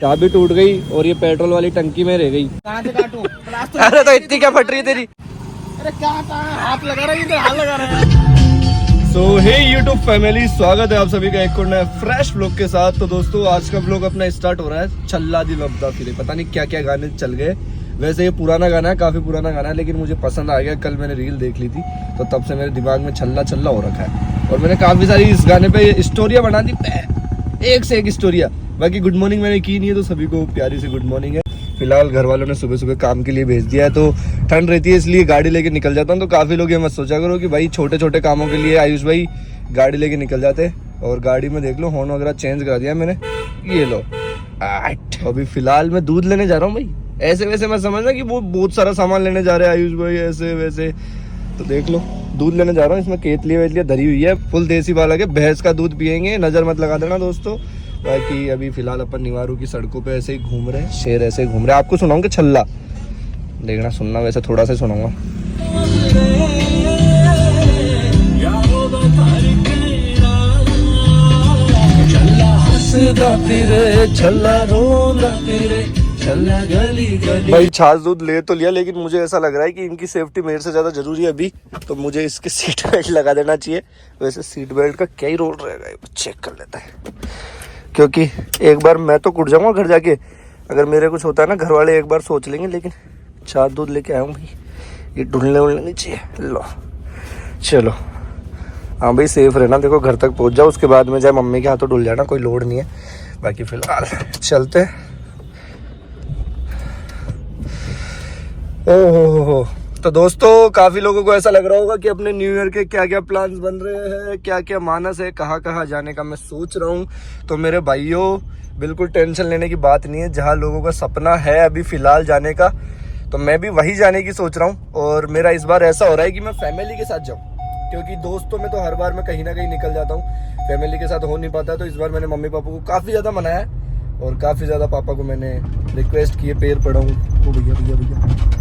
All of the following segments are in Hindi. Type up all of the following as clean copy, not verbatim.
चाबी टूट गई और ये पेट्रोल वाली टंकी में रह गई। कहाँ से काटूं? अरे तो इतनी क्या फट रही है तेरी? अरे क्या हाथ लगा रहा है, इधर हाथ लगा रहा है। सो हे यूट्यूब फैमिली, स्वागत है आप सभी का एक और नया फ्रेश व्लॉग के साथ। तो दोस्तों आज का व्लॉग अपना स्टार्ट हो रहा है छल्ला दी लबदा फिरे। पता नहीं क्या क्या गाने चल गए। वैसे ये पुराना गाना है, काफी पुराना गाना है, लेकिन मुझे पसंद आ गया। कल मैंने रील देख ली थी तो तब से मेरे दिमाग में छल्ला छल्ला हो रखा है और मैंने काफी सारी इस गाने पे स्टोरियां बना दी, एक से एक स्टोरियां। बाकी गुड मॉर्निंग मैंने की नहीं है तो सभी को प्यारी सी गुड मॉर्निंग है। फिलहाल घर वालों ने सुबह सुबह काम के लिए भेज दिया है तो ठंड रहती है इसलिए गाड़ी लेके निकल जाता हूँ। तो काफी लोग ये मत सोचा करो कि भाई छोटे छोटे कामों के लिए आयुष भाई गाड़ी लेके निकल जाते। और गाड़ी में देख लो हॉर्न वगैरह चेंज करा दिया मैंने, ये लो। अभी फिलहाल मैं दूध लेने जा रहा हूँ भाई। ऐसे वैसे मैं समझना कि वो बहुत सारा सामान लेने जा रहे हैं आयुष भाई ऐसे वैसे। तो देख लो दूध लेने जा रहा हूँ, इसमें केतली वेतलियाँ धरी हुई है, फुल देसी वाला के भैंस का दूध पियेंगे। नजर मत लगा देना दोस्तों। बाकी अभी फिलहाल अपन निवारू की सड़कों पे ऐसे ही घूम रहे हैं, शेर ऐसे ही घूम रहे हैं। आपको सुनाऊंगा छल्ला, देखना सुनना, वैसे थोड़ा सा सुनाऊंगा। भाई छाछ दूध ले तो लिया, लेकिन मुझे ऐसा लग रहा है कि इनकी सेफ्टी मेरे से ज्यादा जरूरी है अभी। तो मुझे इसके सीट बेल्ट लगा देना चाहिए। वैसे सीट बेल्ट का क्या ही रोल रहेगा ये चेक कर लेता है, क्योंकि एक बार मैं तो कुट जाऊंगा घर जाके। अगर मेरे कुछ होता है ना घर वाले एक बार सोच लेंगे। लेकिन छाछ दूध लेके आया हूँ भाई, ये ढूंढने उड़ने नहीं चाहिए। लो चलो, हाँ भाई सेफ रहना, देखो घर तक पहुँच जाओ, उसके बाद में चाहे मम्मी के हाथों डुल जाना, कोई लोड नहीं है। बाकी फिलहाल चलते हैं। ओहो तो दोस्तों काफी लोगों को ऐसा लग रहा होगा कि अपने न्यू ईयर के क्या क्या प्लान्स बन रहे हैं, क्या क्या मानस है, कहाँ कहाँ जाने का मैं सोच रहा हूँ। तो मेरे भाइयों बिल्कुल टेंशन लेने की बात नहीं है। जहाँ लोगों का सपना है अभी फिलहाल जाने का, तो मैं भी वही जाने की सोच रहा हूँ। और मेरा इस बार ऐसा हो रहा है कि मैं फैमिली के साथ जाऊँ, क्योंकि दोस्तों में तो हर बार मैं कहीं ना कहीं निकल जाता हूँ, फैमिली के साथ हो नहीं पाता। तो इस बार मैंने मम्मी पापा को काफ़ी ज़्यादा मनाया है और काफ़ी ज़्यादा पापा को मैंने रिक्वेस्ट किए, पैर पढ़ाऊँ। ओ भैया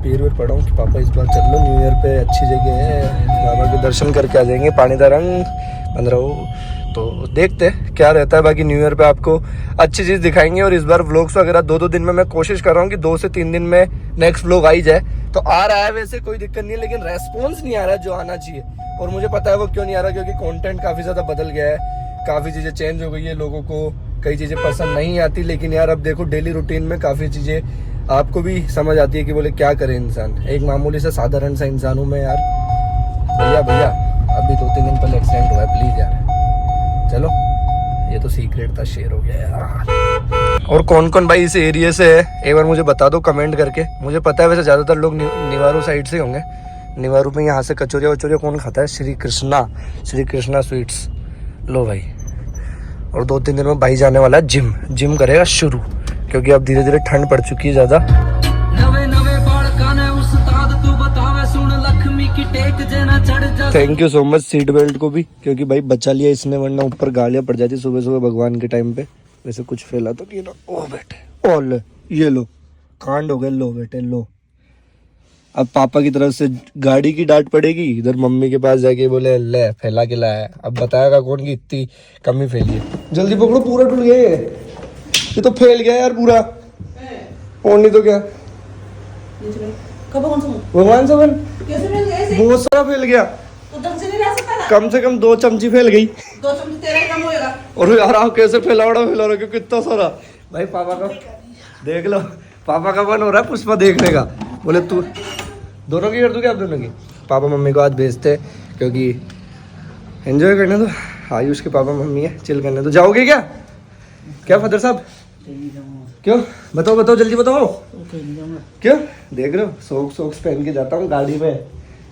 पैर वेर पढ़ाऊँ कि पापा इस बार चल लो, न्यू ईयर पे अच्छी जगह है, बाबा के दर्शन करके आ जाएंगे, पानी का रंग बन रहा हो। तो देखते हैं क्या रहता है। बाकी न्यू ईयर पे आपको अच्छी चीज़ दिखाएंगे। और इस बार व्लॉग्स वगैरह 2-2 दिन में मैं कोशिश कर रहा हूँ कि 2 से 3 दिन में नेक्स्ट व्लॉग आ ही जाए। तो आ रहा है वैसे कोई दिक्कत नहीं है, लेकिन रेस्पॉन्स नहीं आ रहा है जो आना चाहिए। और मुझे पता है वो क्यों नहीं आ रहा, क्योंकि कंटेंट काफ़ी ज़्यादा बदल गया है, काफ़ी चीज़ें चेंज हो गई है, लोगों को कई चीज़ें पसंद नहीं आती। लेकिन यार अब देखो डेली रूटीन में काफ़ी चीज़ें आपको भी समझ आती है कि बोले क्या करे इंसान। एक मामूली सा साधारण सा इंसान हूँ मैं यार। भैया अभी 2-3 दिन पहले एक्सीडेंट हुआ है, प्लीज़ यार चलो। ये तो सीक्रेट था, शेयर हो गया यार। और कौन कौन भाई इस एरिया से है एक बार मुझे बता दो कमेंट करके। मुझे पता है वैसे ज़्यादातर लोग निवारू साइड से होंगे। निवारू में यहाँ से कचौरिया वचौरिया कौन खाता है? श्री कृष्णा स्वीट्स। लो भाई, और 2-3 दिन में भाई जाने वाला है जिम करेगा शुरू, क्योंकि अब धीरे धीरे ठंड पड़ चुकी है ज़्यादा। Thank you so much seat belt को भी, क्योंकि भाई बचा लिया इसने, वरना ऊपर गालियाँ पड़ जाती सुबह सुबह भगवान के टाइम पे। वैसे कुछ फैला तो कि ना। ओ बेटे ओ ले, ये लो कांड हो गए। लो बेटे लो, अब पापा की तरफ से गाड़ी की डांट पड़ेगी, इधर मम्मी के पास जाके बोले ले फैला के लाया। अब बताएगा कौन कि इतनी कमी फैली है। जल्दी पकड़ो, पूरा टूट गया ये तो फैल गया यार पूरा। और नहीं तो क्या, भगवान से बहुत सारा फैल गया। तो ढंग से नहीं रह सकता ना? कम से कम 2 चमची फैल गई। 2 चमची तेरा ही कम होएगा। और यार आप कैसे फैला रहा है कितना सारा। भाई पापा का देख लो, पापा का मन हो रहा है पुष्पा देखने का। बोले तू दोनों की कर दूँ क्या? आप दोनों की। पापा मम्मी को आज भेजते क्योंकि एंजॉय करने दो। आयुष के पापा मम्मी है, चिल करने दो। जाओगे क्या फादर साहब? क्यों बताओ जल्दी बताओ। क्यों? देख रहे हो सॉक्स पहन के जाता हूँ गाड़ी में,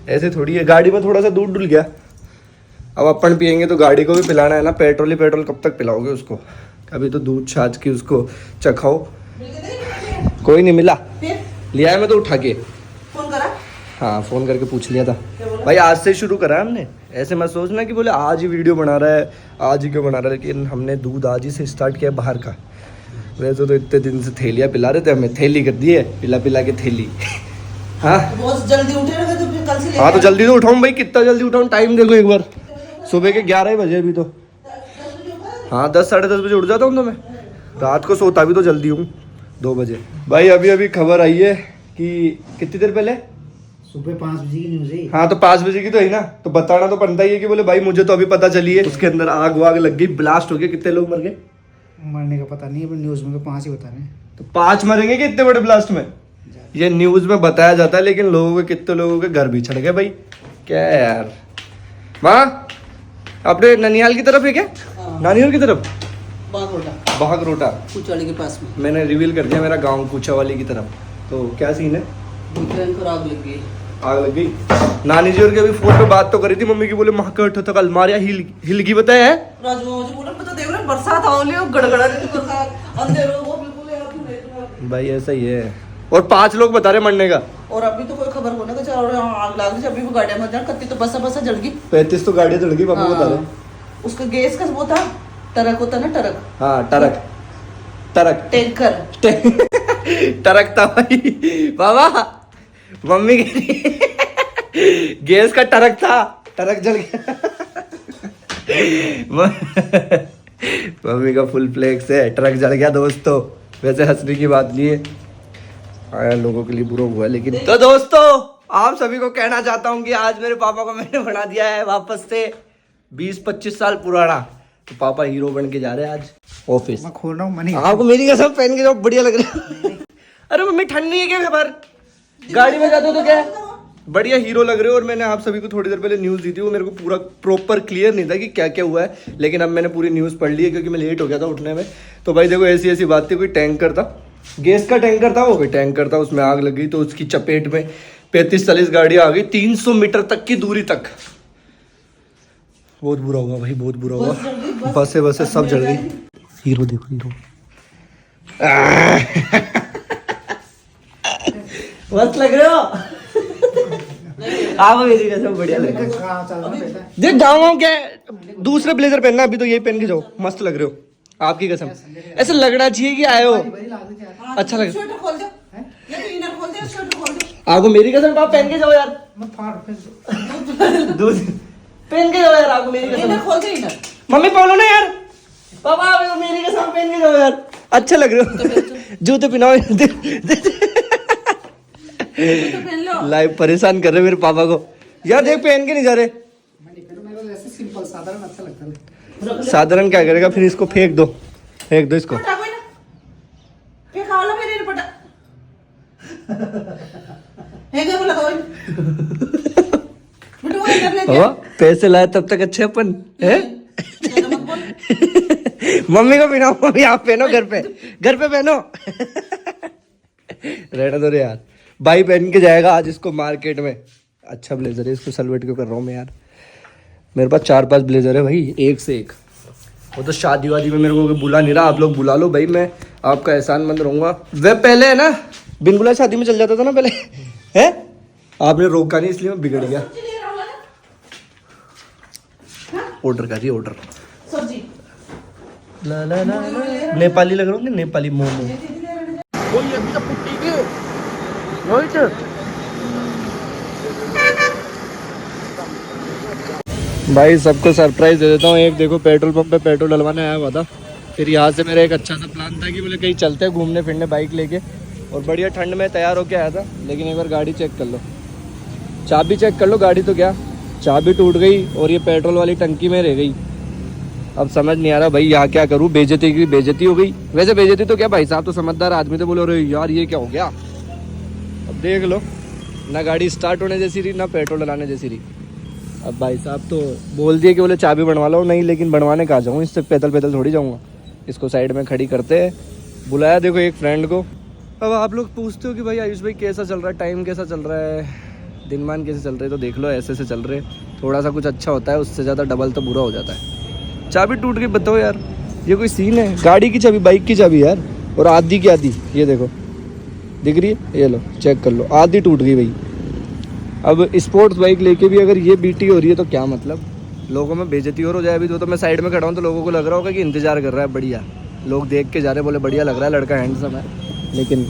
ऐसे थोड़ी है। गाड़ी में थोड़ा सा दूध डुल गया, अब अपन पियेंगे तो गाड़ी को भी पिलाना है ना। पेट्रोल ही पेट्रोल कब तक पिलाओगे उसको? अभी तो दूध छाछ की उसको चखाओ। कोई नहीं मिला, लिया है मैं तो उठा के। फोन करा? हाँ फोन करके पूछ लिया था भाई। आज से शुरू करा है हमने, ऐसे मत सोचना कि बोले आज ही वीडियो बना रहा है, आज ही क्यों बना रहा है। लेकिन हमने दूध आज ही से स्टार्ट किया बाहर का। वैसे तो इतने दिन से थैलियाँ पिला रहे थे हमें, थैली कर दिए पिला के थैली। हाँ बहुत जल्दी उठे ना तो फिर कल से। हाँ तो जल्दी तो उठाऊँ भाई, कितना जल्दी उठाऊँ? टाइम देखो एक बार, सुबह के 11 बजे अभी तो। हाँ 10 साढ़े 10 बजे उठ जाता हूँ तो मैं। रात को सोता भी तो जल्दी हूँ 2 बजे। भाई अभी अभी खबर आई है कि कितनी देर पहले सुबह 5 बजे की न्यूज है। हाँ तो 5 बजे की तो है ना, तो बताना तो बनता ही है कि बोले भाई मुझे तो अभी पता चली है उसके अंदर आग वाग लग गई, ब्लास्ट हो गया, कितने लोग मर गए? मरने का पता नहीं है, न्यूज में तो 5 ही बता रहे हैं। तो 5 मरेंगे कि इतने बड़े ब्लास्ट में? ये न्यूज में बताया जाता है, लेकिन लोगों के कितने लोगों के घर भी छड़ गए भाई। क्या है यार। माँ अपने ननिहाल की तरफ है क्या? नानियोर की तरफ बागरोटा कुचाली के पास में मैंने रिवील कर दिया मेरा गांव कुचावाली की तरफ। तो क्या सीन है? भयंकर आग लग गई। आग लग गई। नानी जी और के अभी फोन पे बात तो करी थी, मम्मी की बोले माँ का तक अलमारियां हिल गई बताया है। राजू मुझे बोला पता देख रहे बरसात आने और गड़गड़ा रही बरसात अंधेरा वो बिल्कुल यार तू देख। भाई ऐसा ही है। और 5 लोग बता रहे मरने का। और अभी तो कोई खबर होने का चल रहा है, आग लग गई। अभी वो गाड़ियां मत जान कत्ती तो बसा जल गई। 35 तो गाड़ियां जल गई पापा बता रहे। उसका गैस का वो था, ट्रक होता ना, ट्रक। हाँ ट्रक टैंकर ट्रक था भाई बाबा। मम्मी की गैस का ट्रक था, ट्रक जल गया। मम्मी का फुल फ्लेक्स है, ट्रक जल गया दोस्तों। वैसे हंसने की बात नहीं है, आया लोगों के लिए बुरा हुआ, लेकिन तो दोस्तों आप सभी को कहना चाहता हूँ कि आज मेरे पापा को मैंने बना दिया है वापस से 20-25 साल पुराना। तो पापा हीरो बन के जा रहे हैं आज ऑफिस। मैं खोल रहा हूँ मनी। आपको मेरी कसम पहन के जाओ, बढ़िया लग रहा है। अरे मम्मी ठंड नहीं है क्या? खबर गाड़ी में जाते हो तो क्या बढ़िया हीरो लग रहे हो। और मैंने आप सभी को थोड़ी देर पहले न्यूज़ दी थी, वो मेरे को पूरा प्रॉपर क्लियर नहीं था कि क्या क्या हुआ है, लेकिन अब मैंने पूरी न्यूज़ पढ़ ली है क्योंकि मैं लेट हो गया था उठने में। तो भाई देखो ऐसी ऐसी बात थी, कोई टैंकर था, गैस का टैंकर था, वो कोई टैंकर था, उसमें आग लग गई। तो उसकी चपेट में 35-40 गाड़ियाँ आ गई 300 मीटर तक की दूरी तक। बहुत बुरा हुआ भाई, बहुत बुरा हुआ। बसें सब जल गई। हीरो देखो हीरो। मस्त लग रहे हो आप, मेरी कसम बढ़िया लग रहे हो। देख गाँव के दूसरे ब्लेजर पहनना, अभी तो यही पहन के जाओ, मस्त लग रहे हो आपकी कसम। ऐसा लगना चाहिए कि आए हो, अच्छा लग स्वेटर खोल दो या तो इनर खोल दो, स्वेटर खोल दो। आपको मेरी कसम आप पहन के जाओ यार। दूध पहन के जाओ यार, आपको मेरी कसम। इनर खोल दो, इनर। मम्मी बोलो ना यार, पापा आप मेरी कसम पहन के जाओ यार, अच्छे लग रहे हो। जूते पहनाओ। पहन लो। लाइव परेशान कर रहे मेरे पापा को यार। देख पहन के नहीं जा रहे। सिंपल साधारण अच्छा लगता है। साधारण क्या करेगा फिर? इसको फेंक दो इसको। पटा कोई ना ये खा लो मेरे पटा है क्या बोला कोई बिटू वो कर ले बाबा पैसे लाए तब तक अच्छे अपन है। ज्यादा मत बोल। मम्मी को पहनाओ, मम्मी आप पहनो घर पे पहनो। रहना दो रे यार। भाई पहन के जाएगा आज इसको मार्केट में। अच्छा ब्लेजर है, इसको सलवेट क्यों कर रहा हूँ मैं यार। मेरे पास 4-5 ब्लेजर है भाई, एक से एक। वो तो शादी वादी में मेरे को बुला नहीं रहा, आप लोग बुला लो भाई, मैं आपका एहसानमंद रहूंगा। वे पहले है ना बिन बुलाए शादी में चल जाता था ना पहले, है आपने रोका नहीं इसलिए मैं बिगड़ गया। ऑर्डर करिए ऑर्डर। सब्जी ला ला ला ला। नेपाली लग रहा हूँ, नेपाली मोमो। भाई सबको सरप्राइज दे देता हूँ। एक देखो पेट्रोल पंप पे पेट्रोल डलवाने आया हुआ था, फिर यहाँ से मेरा एक अच्छा सा प्लान था कि बोले कहीं चलते हैं घूमने फिरने बाइक लेके, और बढ़िया ठंड में तैयार होके आया था। लेकिन एक बार गाड़ी चेक कर लो, चाबी चेक कर लो, गाड़ी तो क्या चाबी टूट गई और ये पेट्रोल वाली टंकी में रह गई। अब समझ नहीं आ रहा भाई यहाँ क्या करूँ, बेइज्जती की बेइज्जती हो गई। वैसे बेइज्जती तो क्या, भाई साहब तो समझदार आदमी थे, बोले अरे यार ये क्या हो गया। अब देख लो, ना गाड़ी स्टार्ट होने जैसी रही ना पेट्रोल डलाने जैसी रही। अब भाई साहब तो बोल दिए कि बोले चाबी बनवा लो, नहीं लेकिन बनवाने कहाँ जाऊँ, इससे पैदल थोड़ी जाऊँगा। इसको साइड में खड़ी करते हैं, बुलाया देखो एक फ्रेंड को। अब आप लोग पूछते हो कि भाई आयुष भाई कैसा चल रहा है, टाइम कैसा चल रहा है, दिनमान कैसे चल रहे हैं, तो देख लो ऐसे से चल रहे। थोड़ा सा कुछ अच्छा होता है, उससे ज़्यादा डबल तो बुरा हो जाता है। चाबी टूट गई, बताओ यार ये कोई सीन है? गाड़ी की चाबी, बाइक की चाबी यार, और आधी की आधी, ये देखो दिख रही है, ये लो चेक कर लो, आधी टूट गई भाई। अब स्पोर्ट्स बाइक लेके भी अगर ये बीटी हो रही है तो क्या मतलब, लोगों में बेइज्जती और हो जाए। अभी तो मैं साइड में खड़ा हूँ तो लोगों को लग रहा होगा कि इंतजार कर रहा है, बढ़िया लोग देख के जा रहे, बोले बढ़िया लग रहा है लड़का, हैंडसम है, लेकिन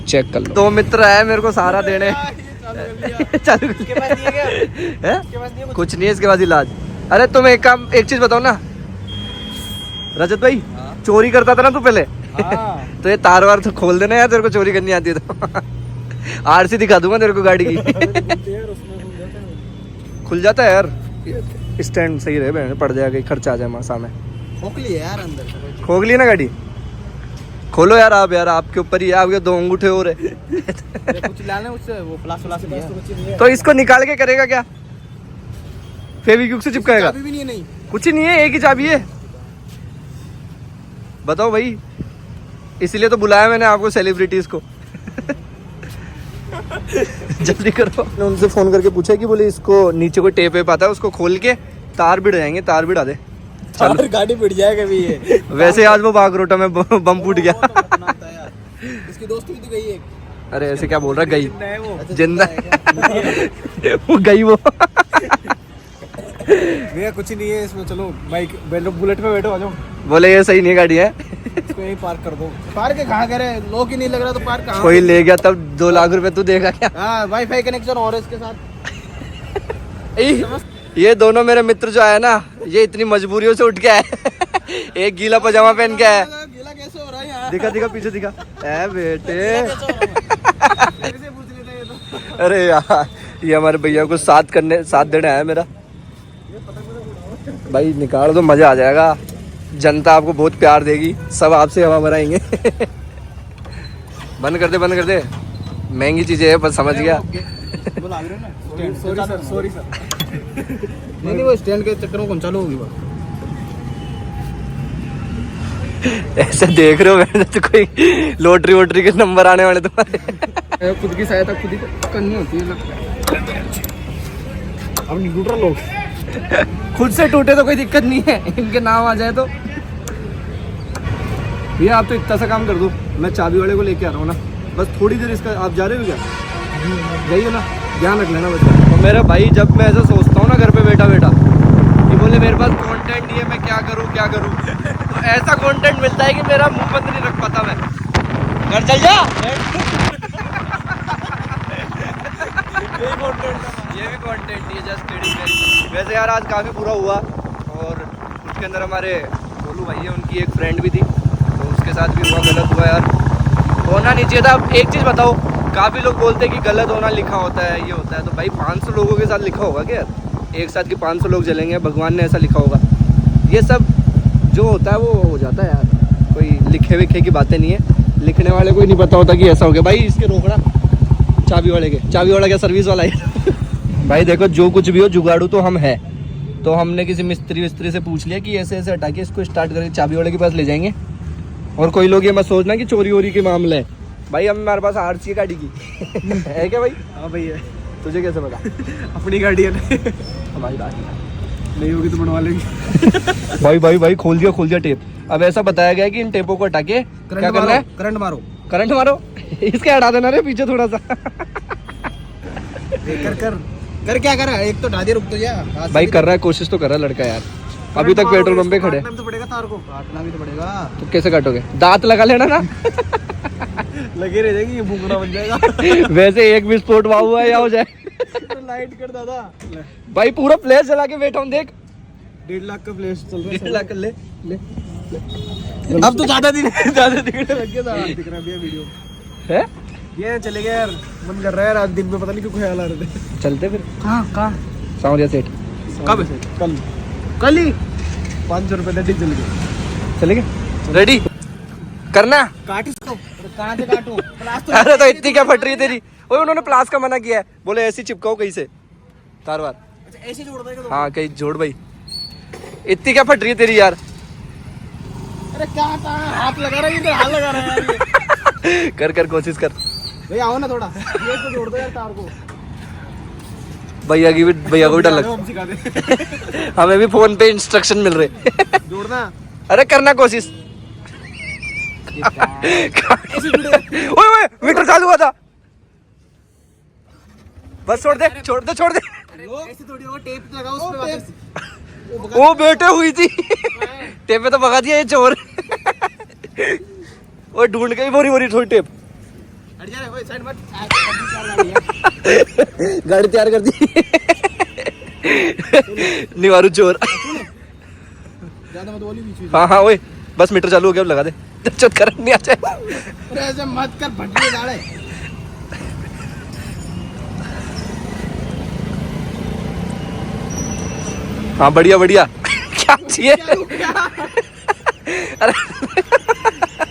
चेक कर लो। तो मित्र है मेरे को सहारा देने चालू कुछ नहीं है इसके बाद इलाज। अरे तुम एक चीज बताओ ना रजत भाई, चोरी करता था ना तू पहले हाँ तो ये तार वार तो खोल देना यार, तेरे को चोरी करनी आती है तो आरसी दिखा दूंगा तेरे को गाड़ी की। खुल जाता है यार, स्टैंड सही रहे, बहन पड़ जाएगा, खर्चा आ जाए मासा में। खोखली है यार अंदर। खोखली ना गाड़ी, खोलो यार आप, यार आपके ऊपर ही है, आपके 2 अंगूठे और है। कुछ लाना उससे, वो प्लास व्लास दिया। तो इसको निकाल के करेगा क्या? फेविक्विक से चिपकाएगा? चाबी भी नहीं है। नहीं कुछ ही नहीं है, एक ही चाबी है। बताओ भाई, इसलिए तो बुलाया मैंने आपको सेलिब्रिटीज को। जल्दी करो। मैंने उनसे फोन करके पूछा कि बोले इसको नीचे कोई टेप वेप आता है, उसको खोल के तार भिड़ जाएंगे, तार भिड़ा दे। और गाड़ी पिट जाएगा भी ये। वैसे आज वो बागरोटा में बम फूट गया। इसकी दोस्त भी तो गई है। अरे ऐसे क्या बोल रहा है? गई है वो। जिंदा है। वो गई वो। भैया कुछ नहीं है इसमें, चलो बाइक बैठो, बुलेट पे बैठो, आ जाओ। बोले ये सही नहीं गाड़ी है, इसको यहीं पार्क कर दो। पार्क है कहाँ करे, लोग ही नहीं लग रहा तो पार्क कहाँ? कोई ले गया तब 2 लाख रुपए तू देगा क्या? हाँ वाईफाई कनेक्शन और है इसके साथ। ये दोनों मेरे मित्र जो आए ना, ये इतनी मजबूरियों से उठ के आए। एक गीला पजामा पहन के आया। गीला कैसे हो रहा है यार? दिखा दिखा पीछे दिखा। ए बेटे, मेरे से पूछ लेते ये तो। अरे यार ये हमारे भैया को साथ देने आया मेरा भाई। निकाल दो, मजा आ जाएगा, जनता आपको बहुत प्यार देगी, सब आपसे हवा भराएंगे। बंद कर दे, बंद कर दे, महंगी चीजें है, बस समझ गया। बुला रहे हो ना? Sorry sir. नहीं वो स्टैंड के चक्कर में कौन चालू होगी बात। ऐसे देख रहे हो मैंने तो कोई लॉटरी वोटरी के नंबर आने वाले तुम्हारे। खुद की सहायता खुद ही करनी होती है लगता है। अब नहीं टूट रहा लोग। खुद से टूटे तो कोई दिक्कत नहीं है, इनके नाम आ जाए तो। भैया आप तो इतना सा काम कर दो, मैं चाबी वाले को लेके आ रहा हूँ ना, बस थोड़ी देर इसका। आप जा रहे हो क्या? जाइए ना, ध्यान रख लेना बस। तो मेरा भाई, जब मैं ऐसा सोचता हूँ ना घर पे बैठा बैठा कि बोले मेरे पास कंटेंट नहीं है, मैं क्या करूँ तो ऐसा कंटेंट मिलता है कि मेरा मुंह बंद नहीं रख पाता मैं। घर चल जा। ये भी कंटेंट नहीं है, जस्ट किडिंग। वैसे यार आज काफ़ी बुरा हुआ, और उसके अंदर हमारे बोलू भाई है, उनकी एक फ्रेंड भी थी, तो उसके साथ भी हुआ, गलत हुआ यार, होना नहीं चाहिए था। अब एक चीज़ बताओ, काफ़ी लोग बोलते हैं कि गलत होना लिखा होता है, ये होता है, तो भाई 500 लोगों के साथ लिखा होगा क्या यार? एक साथ के 500 लोग जलेंगे, भगवान ने ऐसा लिखा होगा? ये सब जो होता है वो हो जाता है यार, कोई लिखे विखे की बातें नहीं है। लिखने वाले को ही नहीं पता होता कि ऐसा हो गया। भाई इसके रोकना, चाबी वाले के, चाबी वाला क्या सर्विस वाला है? भाई देखो, जो कुछ भी हो जुगाड़ू तो हम है, तो हमने किसी मिस्त्री विस्त्री से पूछ लिया कि ऐसे ऐसे हटा के इसको स्टार्ट करके चाबी वाले के पास ले जाएंगे। और कोई लोग ये मत सोचना कि चोरी वोरी के मामले है, भाई हमारे पास आरसी गाड़ी की है क्या भाई? हाँ भैया, तुझे कैसे पता? अपनी गाड़ी है ना। हमारी गाड़ी नहीं होगी तो बनवा लेंगे। भाई भाई भाई, खोल दिया टेप। अब ऐसा बताया गया कि इन टेपों को हटा के क्या करना है? करंट मारो। करंट मारो। इसके हटा देना रे पीछे थोड़ा सा। कर क्या कर रहा है? एक तो ढा दिया, रुक तो जा। भाई कर रहा है, कोशिश तो कर रहा है लड़का यार। अभी तक पेट्रोल पंप पे खड़े। काटना भी तो पड़ेगा तार को, काटना भी तो पड़ेगा। तो कैसे काटोगे? दांत लगा लेना ना। लगे रह जाएगी, ये भूखड़ा बन जाएगा। वैसे एक भी स्पोर्ट वाह हुआ या हो जाए। लाइट कर दादा। भाई पूरा फ्लैश जला के बैठा हूँ, देख 1.5 लाख का फ्लैश चल रहा है। 1.5 लाख कर ले। अब तो ज्यादा दिखने लग गया था। दिख रहा है भैया वीडियो है? ये चले गए यार, मन कर रहा है यार, आज दिन में पता नहीं क्यों ख्याल आ रहे थे। चलते फिर कहाँ सांवरिया सेठ। कब? कल ही 500 रुपए दे, डीजल के। चले गए? रेडी करना। काट इसको। कहाँ से काटूं? अरे तो इतनी क्या फट रही है तेरी? ओए उन्होंने प्लास का मना किया है, बोले ऐसी चिपकाओ कहीं से तार वार। अच्छा ऐसे जोड़ देगा? हाँ कहीं जोड़ भाई। इतनी क्या फट रही है तेरी यार? अरे क्या हाथ लगा रहा है, इधर हाथ लगा रहा है। कर कोशिश कर भैया आओ ना थोड़ा, ये तो जोड़ दो यार तार को। भैया को भी डर लग। हम सिखा दे। हमें भी फोन पे इंस्ट्रक्शन मिल रहे। जोड़ना। अरे करना कोशिश। ओए मीटर चालू हुआ था। बस छोड़ दे। ऐसे थोड़ी होगा, टेप लगाओ उस पे वापस। वो बेटे हुई थी। टेप पे तो भगा दिया ये चोर। वो ढूंढ के ही बोरी थोड़ी टेप। हट जा रे, ओए साइड मत। गाड़ी तैयार कर दी। निवारू चोर। ज्यादा मत बोली बीच में। हाँ ओए बस मीटर चालू हो गया, अब लगा दे। चुप कर, नहीं आ जाए। अरे ऐसे मत कर, भटके दाड़े। हाँ बढ़िया बढ़िया। क्या चाहिए? अरे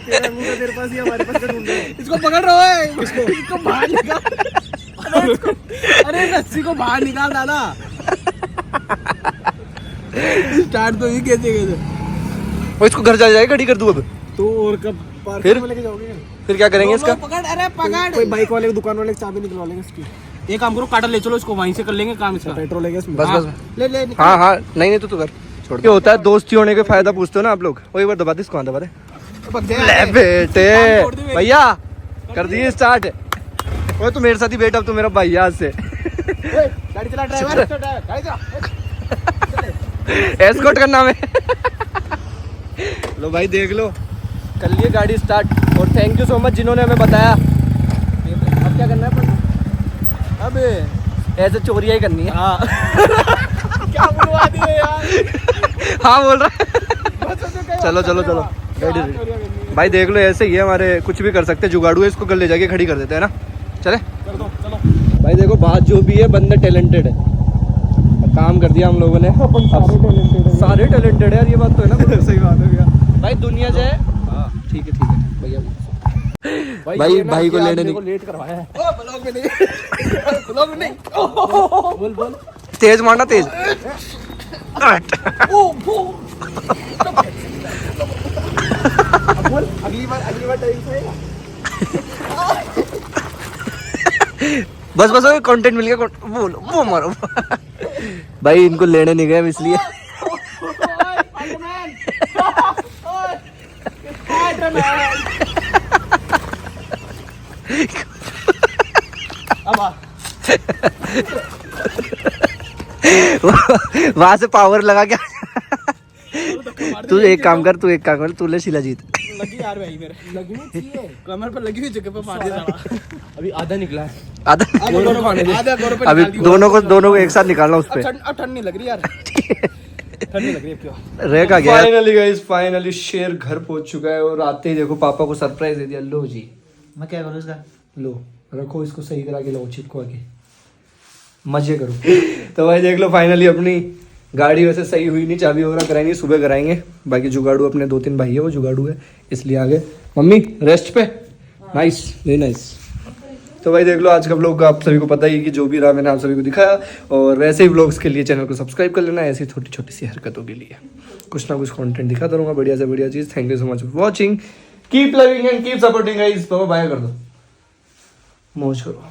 तेरा मुंह तेरे पास ही, हमारे पास ढूंढ रहे हैं। इसको पकड़ रहा है, इसको बाहर निकाल। अरे रस्सी को बाहर निकाल दादा। स्टार्ट तो ही कैसे वो इसको घर जा जाएगा, गाड़ी कर दूँ अब तो, और कब पार्क फिर? में लेके जाओगे? फिर क्या करेंगे इसका? पकड़, अरे पकड़। कोई बाइक वाले, दुकान वाले की चाबी निकलवा लेंगे इसकी। एक काम करो, काटा ले चलो इसको, वहीं से कर लेंगे काम इसका। पेट्रोल लेंगे इसमें। बस हाँ, बस ले ले हाँ हाँ, नहीं नहीं, तू कर छोड़। क्या होता है दोस्ती होने के फायदा पूछते हो ना आप लोग। वो एक बार दबा दे इसको, दबा दे। ले बेटे भैया, कर दिए स्टार्ट। वो तू मेरे साथ ही बैठ, अब तू मेरा भैया आज से। गाड़ी चला ड्राइवर, गाड़ी चला। एस्कॉर्ट करना में। लो भाई देख लो, कर लिए गाड़ी स्टार्ट। और थैंक यू सो मच जिन्होंने हमें बताया। अब क्या करना है अपन? अब ऐसे चोरियाँ ही करनी है। हाँ। क्या बुलवा दिए यार। हाँ बोल रहा है। चलो चलो चलो गाड़ी रेडी। भाई देख लो, ऐसे ही है हमारे, कुछ भी कर सकते हैं। जुगाड़ू है, इसको घर ले जाके खड़ी कर देते हैं ना। चले कर दो, चलो। भाई देखो, बात जो भी है, बंदे टैलेंटेड है, काम कर दिया हम लोगों ने। सारे टैलेंटेड है यार, ये बात तो है ना। सही बात हो गया भाई, दुनिया जो है। ठीक है भैया। भाई को लेने नहीं, लेट करवाया है। ओ ब्लॉग में नहीं, ब्लॉग में नहीं। बोल बोल, तेज मारना, तेज। बोल, अगली बार टाइम से। बस कंटेंट मिल गया। बोलो वो मारो। भाई इनको लेने नहीं गए हम, इसलिए। वहां से पावर लगा क्या? तू एक काम कर, तू ले शीला जीत। लगी यार भाई, मेरे लगी नहीं चाहिए, कमर पर लगी हुई जगह पे मार दिया। अभी आधा निकला है, आधा आधा गोर पे अभी दोनों को एक साथ निकालना उस पे। ठंड नहीं लग रही यार। ठंड नहीं लग रही, क्यों रह का गया। फाइनली गाइस, फाइनली शेर घर पहुंच चुका है। और आते ही देखो पापा को सरप्राइज दे दिया। लो जी, मैं क्या करूँ इसका? लो रखो इसको, सही करा के लो, चिपको के मजे करो। तो भाई देख लो, फाइनली अपनी गाड़ी वैसे सही हुई नहीं, चाबी वगैरह कराएंगे, सुबह कराएंगे। बाकी जुगाड़ू अपने 2-3 भाई है, वो जुगाड़ू है, इसलिए आगे। मम्मी रेस्ट पे। Nice, very nice. तो भाई देख लो, आज का व्लॉग आप सभी को पता ही है कि जो भी रहा मैंने आप सभी को दिखाया। और वैसे ही व्लॉग्स के लिए चैनल को सब्सक्राइब कर लेना, ऐसी छोटी छोटी सी हरकतों के लिए कुछ ना कुछ कंटेंट दिखाता रहूँगा, बढ़िया से बढ़िया चीज़। Thank you so much for watching, keep loving and keep supporting guys. Bye कर दो, मौज करो।